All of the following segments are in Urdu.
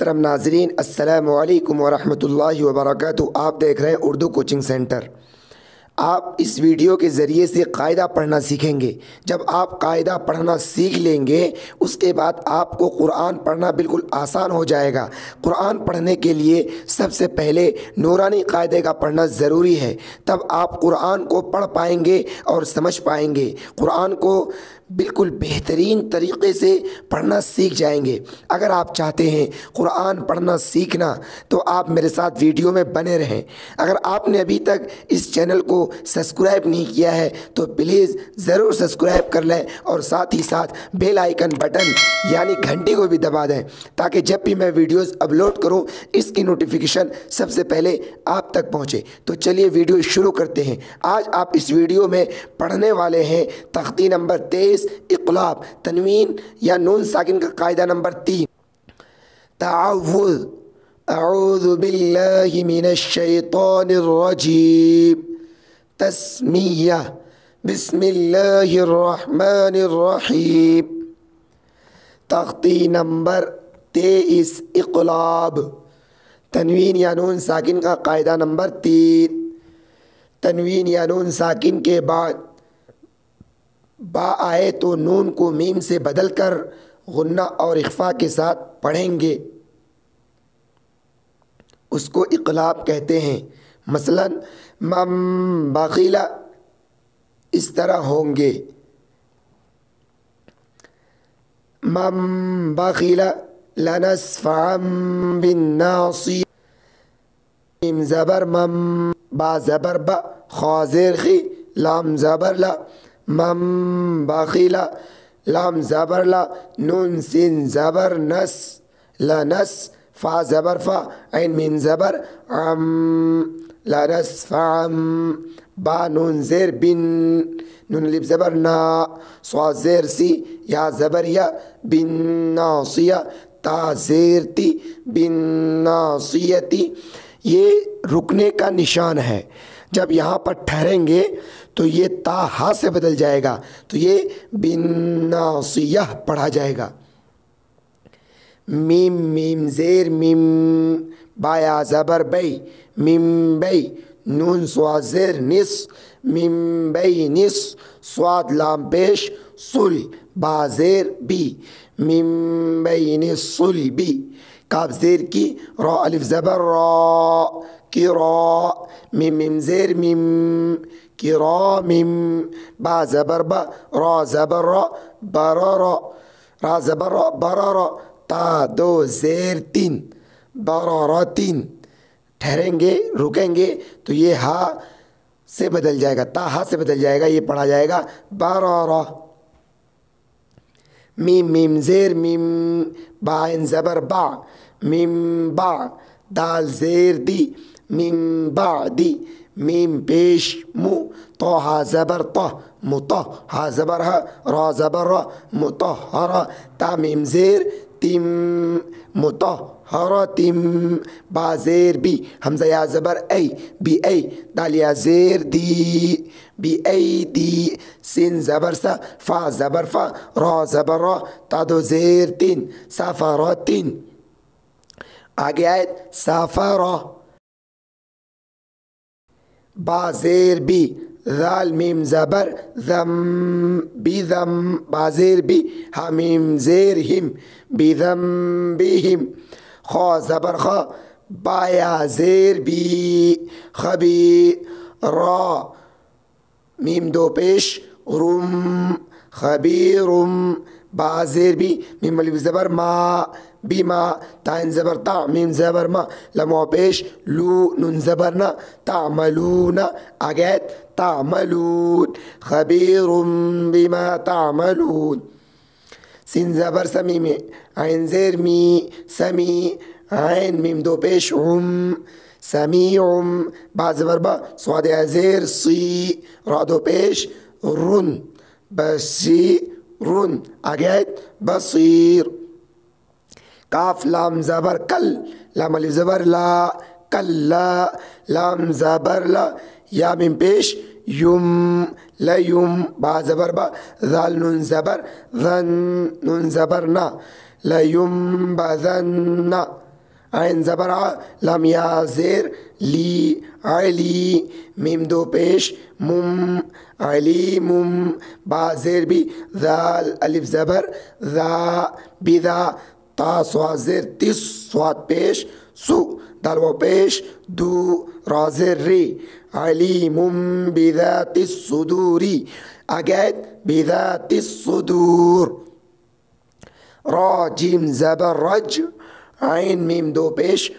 محترم ناظرین، السلام علیکم ورحمۃ اللہ وبرکاتہ۔ آپ دیکھ رہے ہیں اردو کوچنگ سینٹر۔ آپ اس ویڈیو کے ذریعے سے قاعدہ پڑھنا سیکھیں گے۔ جب آپ قاعدہ پڑھنا سیکھ لیں گے اس کے بعد آپ کو قرآن پڑھنا بالکل آسان ہو جائے گا۔ قرآن پڑھنے کے لیے سب سے پہلے نورانی قاعدے کا پڑھنا ضروری ہے، تب آپ قرآن کو پڑھ پائیں گے اور سمجھ پائیں گے۔ قرآن کو بالکل بہترین طریقے سے پڑھنا سیکھ جائیں گے۔ اگر آپ چاہتے ہیں قرآن پڑھنا سیکھنا تو آپ میرے ساتھ ویڈیو میں بنے رہیں۔ اگر آپ نے ابھی تک اس چینل کو سبسکرائب نہیں کیا ہے تو پلیز ضرور سبسکرائب کر لیں اور ساتھ ہی ساتھ بیل آئیکن بٹن یعنی گھنٹی کو بھی دبا دیں تاکہ جب بھی میں ویڈیوز اپلوڈ کروں اس کی نوٹیفیکیشن سب سے پہلے آپ تک پہنچے۔ تو چلیے ویڈیو شروع کرتے ہیں۔ آج آپ اس ویڈیو میں پڑھنے والے ہیں تختی نمبر 23 اقلاب، تنوین یا نون ساکن کا قاعدہ نمبر 3۔ تعوذ، اعوذ باللہ من الشیطان الرجیم۔ تسمیہ، بسم اللہ الرحمن الرحیم۔ تختی نمبر 23 اقلاب، تنوین یا نون ساکن کا قاعدہ نمبر 3۔ تنوین یا نون ساکن کے بعد با آئے تو نون کو میم سے بدل کر غنہ اور اخفا کے ساتھ پڑھیں گے، اس کو اقلاب کہتے ہیں۔ مثلا من بخیل اس طرح ہوں گے، من بخیل لنسفعا بالناصیہ۔ میم زبر مم، با زبر با، خا زیر خی، لام زبر لا، من بخیل، لام زبر لا، نون سین زبر نس، لنس، فا زبر فا، عین میم زبر عم، لنسفعا، با نون زیر بن، نون الف زبر نا، صاد زیر سی، یا زبر یا، بن ناصیہ، تا زیر تی، بن ناصیتی۔ یہ رکنے کا نشان ہے۔ جب یہاں پر ٹھہریں گے تو یہ تا ہا سے بدل جائے گا تو یہ بن ناصیہ پڑھا جائے گا۔ میم، میم زیر میم، بایا زبر بی، میم بی، نون صاد زیر نس، میم بی نس، صاد لام پیش صل، با زیر بی، میم بی نس صل بی، کاف زیر کی، را الف زبر را، کی را، میم میم زیر میم، کی را میم، با زبر با، را زبر را، برا را، را زبر را، برا را، تا دو زیر تین، برا را تین۔ ٹھہریں گے، رکیں گے تو یہ ہا سے بدل جائے گا، تا ہا سے بدل جائے گا، یہ پڑھا جائے گا برا را۔ میم میم زیر میم، با عین زبر با، میم با، دال زیر دی، میم با دی، میم پیش مو، تو ہا زبر طہ، مطہ، ہا زبر ہا، را زبر را، مطہرہ، تا میم زیر تم، مطہرتم، با زیر بی، حمزہ یا زبر ای، بی ای، دال یا زیر دی، بی ای دی، سین زبر سا، فا زبر فا، را زبر را، تا دو زیر تین، سفرتین۔ آگے آئے سفرہ، با زیر بی، ذال میم زبر ذم، بی ذم، با زیر بی، ہا میم زیر ہم، بی ذم بہم، خا زبر خا، با یا زیر بی، خبی، را میم دو پیش رم، خبیرم، با زیر بی، میم الف زبر ما، بیما، تا زبر تا، میم زبر ما، لمو پیش لو، نون زبر نا، تعملون، آگے تعملون، خبیر بما تعملون۔ سین زبر سمیم، عین زیر می، سمی، عین میم دو پیش عم، سمیعم، با زبر با، صاد زیر سی، را دو پیش رن، بصیرن، آگے بصیر۔ کاف لام زبر کل، لام الف زبر لا، کلا، لام زبر لا، یا میم پیش یم، لیم، با زبر با، ذال نون زبر ذن، نون زبر نا، لیم بذن، عین زبر ع لام یا زیر لی علی میم دو پیش مم علیم با زیر بی ذال الف زبر ذا بذا تا صاد زیر تس صاد پیش سو دال و پیش دو را زیر ری علیم بذات الصدوری اگید بذات الصدور را جیم زبر رج عین میم دو پیش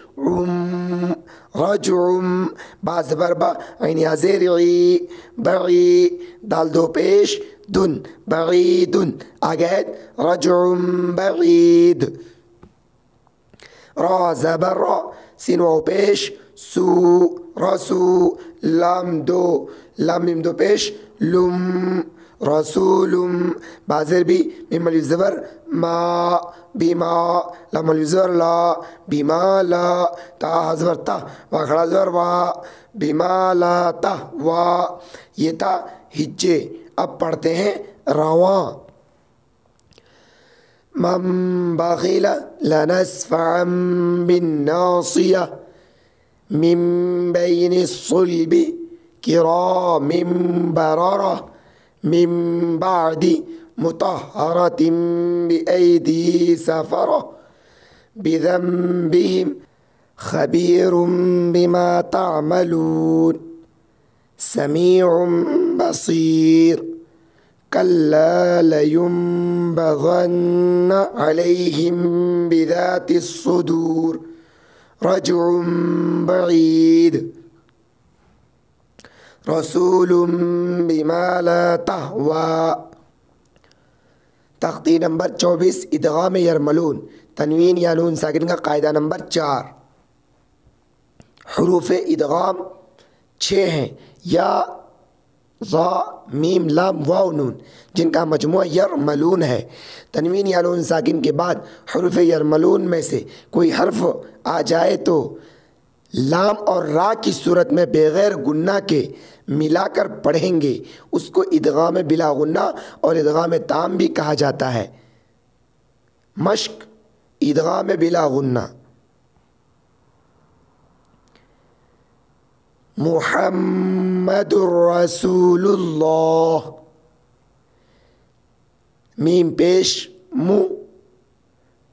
رجعم با زبر با عین یا زیر عی بعی دال دو پیش دن بعیدن اگید رجعم بعید را زبر را سین و پیش سو رسو لام میم دو پیش لم رسولم بازر بی میم الف زبر ما بیما لام الف زبر لا بیما لا تا زبر تا وا کھڑا زبر وا بیما لا تا وا یہ تا ہجے. اب پڑھتے ہیں رواں. من بخل لنسفعا بالناصية من بين الصلب كرام بررة من بعد مطهرة بأيدي سفرة بذنبهم خبير بما تعملون سميع بصير كلا لينبذن عليهم بذات الصدور رجع بعيد رسول بما لا تهوى. تختی نمبر 24 ادغام یرملون تنوین یا نون ساکن کا قاعدہ نمبر 4. حروف ادغام 6 ہیں یا ضا میم لام واو نون جن کا مجموعہ یرملون ہے. تنوین یا نون ساکن کے بعد حروف یرملون میں سے کوئی حرف آ جائے تو لام اور را کی صورت میں بغیر غنہ کے ملا کر پڑھیں گے. اس کو ادغام بلا غنہ اور ادغام تام بھی کہا جاتا ہے. مشق ادغام بلا غنہ. محمد رسول اللہ میم پیش مو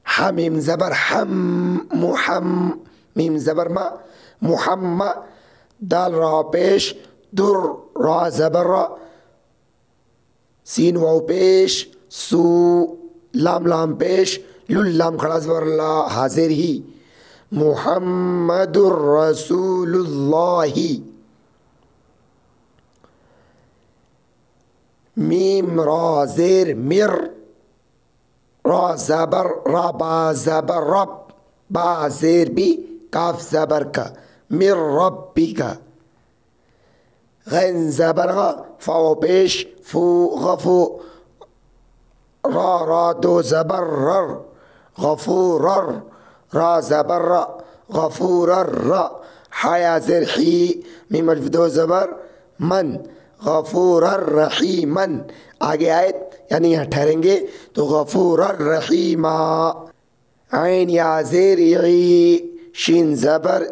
حمیم زبر حم محم میم زبر ما محمد دال را پیش در را زبر را سین واو پیش سو لام پیش لام کھڑا زبر لا حاضر ہی محمد رسول اللہ. میم را زیر مر را زبر را با زبر رب با زیر بھی کاف زبر کا مر ربی کا. غین زبر غا فاو پیش فو غفو را دو زبر رر غفورر را زبر را غفورر را حیا زر حی میم الف دو زبر من غفورر رحیمن. آگے آیت یعنی یہاں ٹھہریں گے تو غفورر رحیما. عین یا زیر عی شین زبر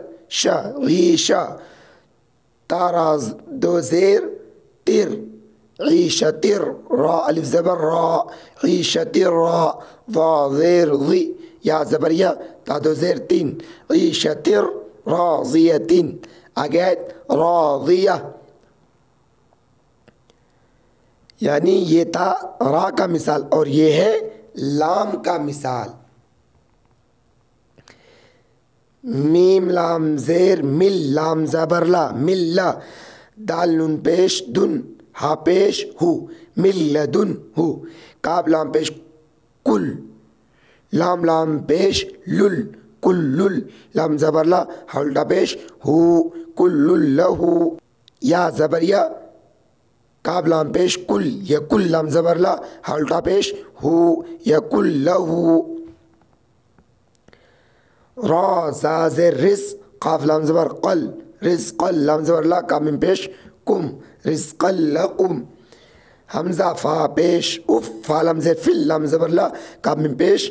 شا غیشا تارا دو زیر تر عیشتر را الف زبر را عیشتر را ضا زیر ضی یا زبر یا تا دو زیر تین عیشتر راضیتن. آگے راضیہ یعنی یہ تھا را کا مثال اور یہ ہے لام کا مثال. میم لام زیر مل لام زبر لا مل دال نون پیش دن ہا پیش ہو ملدن ہو کاف لام پیش کل لام پیش لل کل لام زبر لا ہلٹا پیش ہو کل لہو یا زبر یا کاف لام پیش کل یا کل لام زبر لا ہلٹا پیش ہو یا کل لہو. را زازر رز قاف لام زبر قل رزق لام زبر لا کاف میم پیش کم رزق لکم. حمزہ فا پیش اف فا لام زیر فل لام زبر لا کاف میم پیش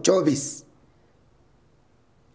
24।